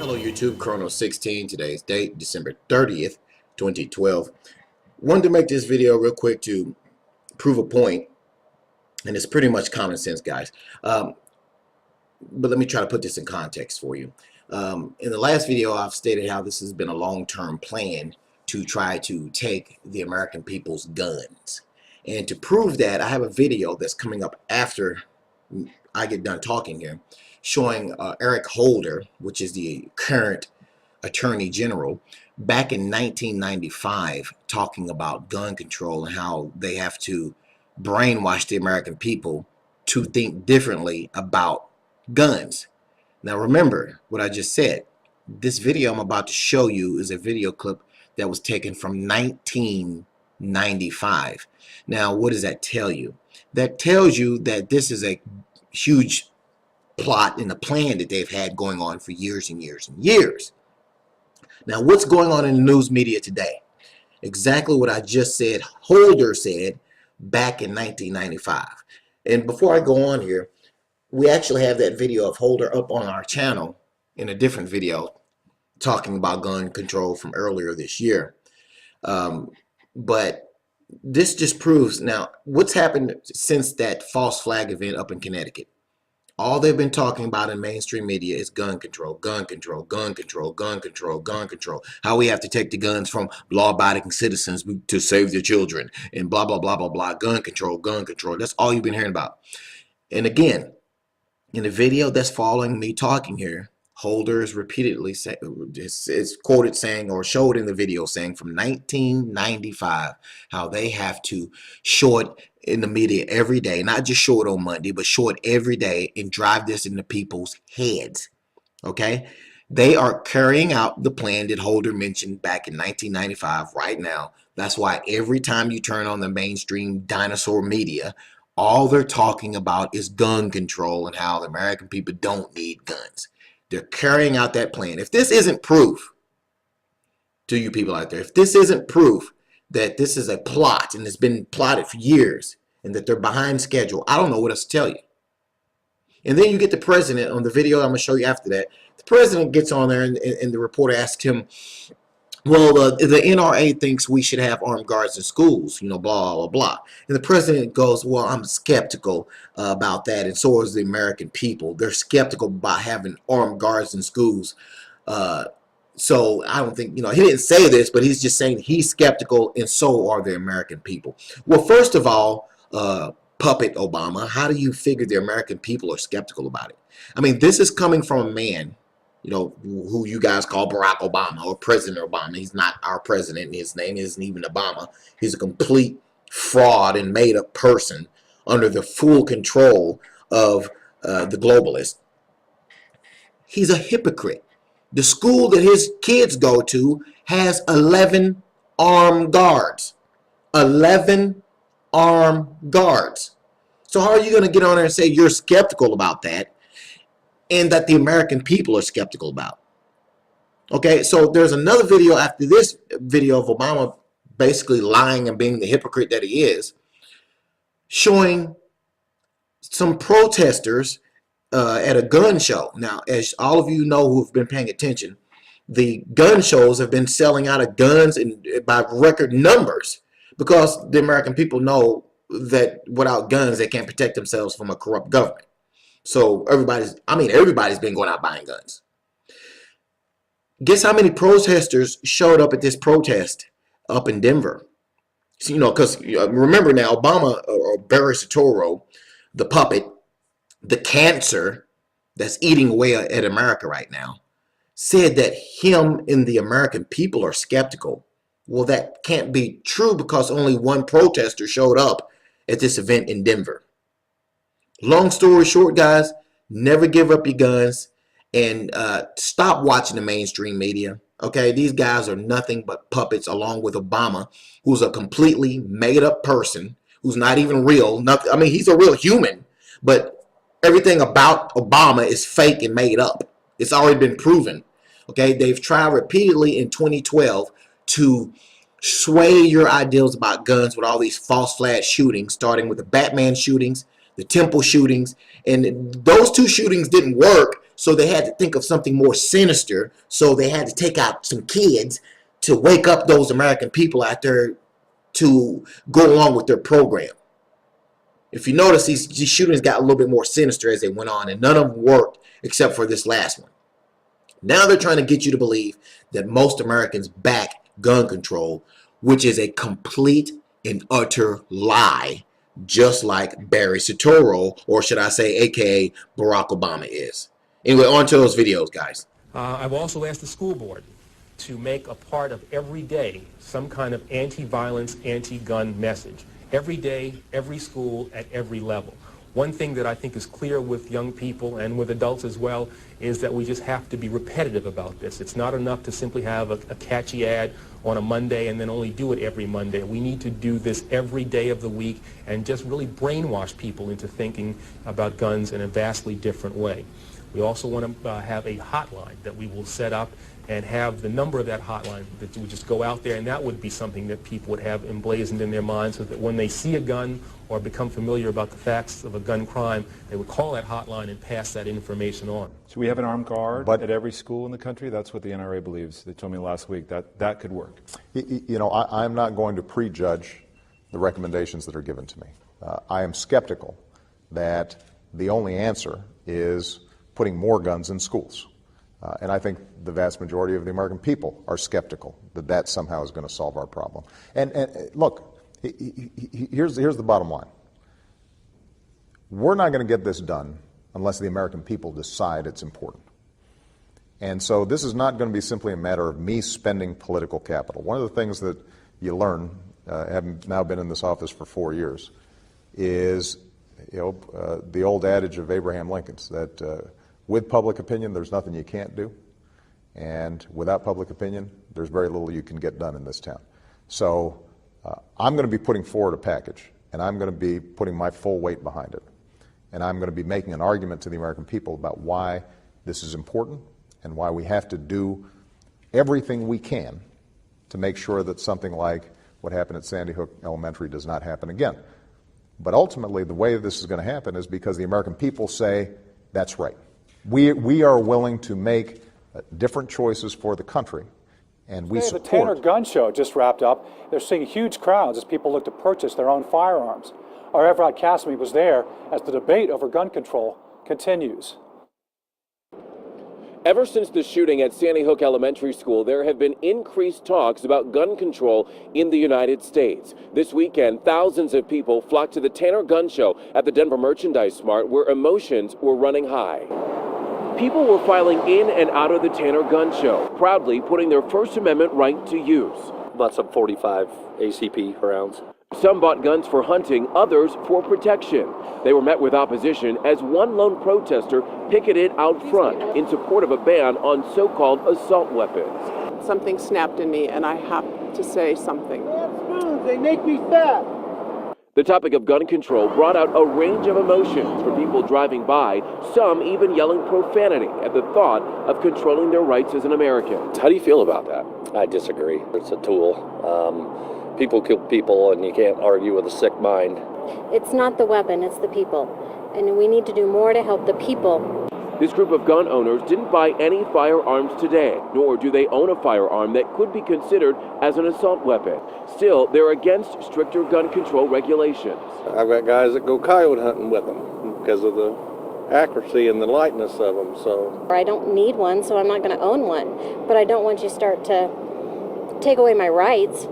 Hello YouTube, Chrono 16. Today's date, December 30th, 2012. Wanted to make this video real quick to prove a point, and it's pretty much common sense, guys. But let me try to put this in context for you. In the last video, I've stated how this has been a long-term plan to try to take the American people's guns. And to prove that, I have a video that's coming up after I get done talking here, showing Eric Holder, which is the current Attorney General, back in 1995, talking about gun control and how they have to brainwash the American people to think differently about guns. Now remember what I just said. This video I'm about to show you is a video clip that was taken from 1995. Now what does that tell you? That tells you that this is a huge plot and a plan that they've had going on for years and years and years. Now what's going on in the news media today? Exactly what I just said Holder said back in 1995. And before I go on here, we actually have that video of Holder up on our channel in a different video talking about gun control from earlier this year. But this just proves now what's happened since that false flag event up in Connecticut. All they've been talking about in mainstream media is gun control, gun control, gun control, gun control, gun control. How we have to take the guns from law-abiding citizens to save their children and blah, blah, blah, blah, blah. Gun control, gun control. That's all you've been hearing about. And again, in the video that's following me talking here, Holder is repeatedly is quoted saying, or showed in the video saying from 1995 how they have to show it in the media every day, not just show it on Monday, but show it every day and drive this into people's heads. Okay, they are carrying out the plan that Holder mentioned back in 1995 right now. That's why every time you turn on the mainstream dinosaur media, all they're talking about is gun control and how the American people don't need guns. They're carrying out that plan. If this isn't proof to you people out there, if this isn't proof that this is a plot and it's been plotted for years and that they're behind schedule, I don't know what else to tell you. And then you get the president on the video I'm going to show you after that. The president gets on there and the reporter asks him, well, the NRA thinks we should have armed guards in schools, you know, blah, blah, blah. And the president goes, well, I'm skeptical about that, and so is the American people. They're skeptical about having armed guards in schools. So I don't think, you know, he didn't say this, but he's just saying he's skeptical, and so are the American people. Well, first of all, Puppet Obama, how do you figure the American people are skeptical about it? I mean, this is coming from a man, you know, who you guys call Barack Obama or President Obama. He's not our president. His name isn't even Obama. He's a complete fraud and made-up person under the full control of the globalists. He's a hypocrite. The school that his kids go to has 11 armed guards. 11 armed guards. So how are you going to get on there and say you're skeptical about that, and that the American people are skeptical about? Okay, so there's another video after this video of Obama basically lying and being the hypocrite that he is, showing some protesters at a gun show. Now, as all of you know who've been paying attention, the gun shows have been selling out of guns by record numbers, because the American people know that without guns they can't protect themselves from a corrupt government. So everybody's been going out buying guns. Guess how many protesters showed up at this protest up in Denver? So, you know, because remember now, Obama, or Barry Soetoro, the puppet, the cancer that's eating away at America right now, said that him and the American people are skeptical. Well, that can't be true, because only one protester showed up at this event in Denver. Long story short, guys, never give up your guns, and stop watching the mainstream media. Okay, these guys are nothing but puppets, along with Obama, who's a completely made-up person, who's not even real. Nothing. I mean, he's a real human, but everything about Obama is fake and made up. It's already been proven. Okay, they've tried repeatedly in 2012 to sway your ideals about guns with all these false flag shootings, starting with the Batman shootings, the Temple shootings, and those two shootings didn't work. So they had to think of something more sinister. So they had to take out some kids to wake up those American people out there to go along with their program. If you notice, these shootings got a little bit more sinister as they went on, and none of them worked except for this last one. Now they're trying to get you to believe that most Americans back gun control, which is a complete and utter lie, just like Barry Soetoro, or should I say, aka Barack Obama is. Anyway, on to those videos, guys. I've also asked the school board to make a part of every day some kind of anti-violence, anti-gun message. Every day, every school, at every level. One thing that I think is clear with young people and with adults as well is that we just have to be repetitive about this. It's not enough to simply have a catchy ad on a Monday and then only do it every Monday. We need to do this every day of the week and just really brainwash people into thinking about guns in a vastly different way. We also want to have a hotline that we will set up and have the number of that hotline that would just go out there, and that would be something that people would have emblazoned in their minds so that when they see a gun or become familiar about the facts of a gun crime, they would call that hotline and pass that information on. So we have an armed guard at every school in the country? That's what the NRA believes. They told me last week that that could work. You know, I'm not going to prejudge the recommendations that are given to me. I am skeptical that the only answer is putting more guns in schools. And I think the vast majority of the American people are skeptical that that somehow is going to solve our problem. And look, here's the bottom line. We're not going to get this done unless the American people decide it's important. And so this is not going to be simply a matter of me spending political capital. One of the things that you learn, having now been in this office for 4 years, is the old adage of Abraham Lincoln's that with public opinion, there's nothing you can't do. And without public opinion, there's very little you can get done in this town. So I'm going to be putting forward a package, and I'm going to be putting my full weight behind it. And I'm going to be making an argument to the American people about why this is important and why we have to do everything we can to make sure that something like what happened at Sandy Hook Elementary does not happen again. But ultimately, the way this is going to happen is because the American people say, that's right. We are willing to make different choices for the country, and we support. The Tanner Gun Show just wrapped up. They're seeing huge crowds as people look to purchase their own firearms. Our Evrod Cassimy was there as the debate over gun control continues. Ever since the shooting at Sandy Hook Elementary School, there have been increased talks about gun control in the United States. This weekend, thousands of people flocked to the Tanner Gun Show at the Denver Merchandise Mart, where emotions were running high. People were filing in and out of the Tanner Gun Show, proudly putting their First Amendment right to use. Bought some 45 ACP rounds. Some bought guns for hunting, others for protection. They were met with opposition as one lone protester picketed out front in support of a ban on so-called assault weapons. Something snapped in me, and I have to say something. They make me fat. The topic of gun control brought out a range of emotions for people driving by, some even yelling profanity at the thought of controlling their rights as an American. How do you feel about that? I disagree. It's a tool. People kill people, and you can't argue with a sick mind. It's not the weapon, it's the people. And we need to do more to help the people. This group of gun owners didn't buy any firearms today, nor do they own a firearm that could be considered as an assault weapon. Still, they're against stricter gun control regulations. I've got guys that go coyote hunting with them because of the accuracy and the lightness of them. So I don't need one, so I'm not going to own one. But I don't want you to start to take away my rights.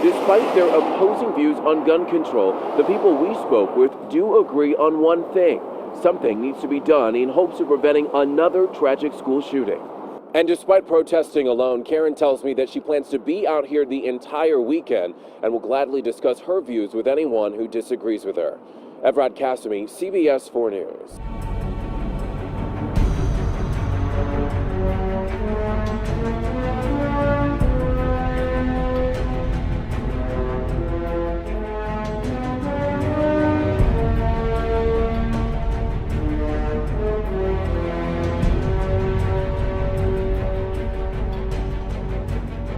Despite their opposing views on gun control, the people we spoke with do agree on one thing. Something needs to be done in hopes of preventing another tragic school shooting. And despite protesting alone, Karen tells me that she plans to be out here the entire weekend and will gladly discuss her views with anyone who disagrees with her. Evrod Cassimy, CBS 4 News.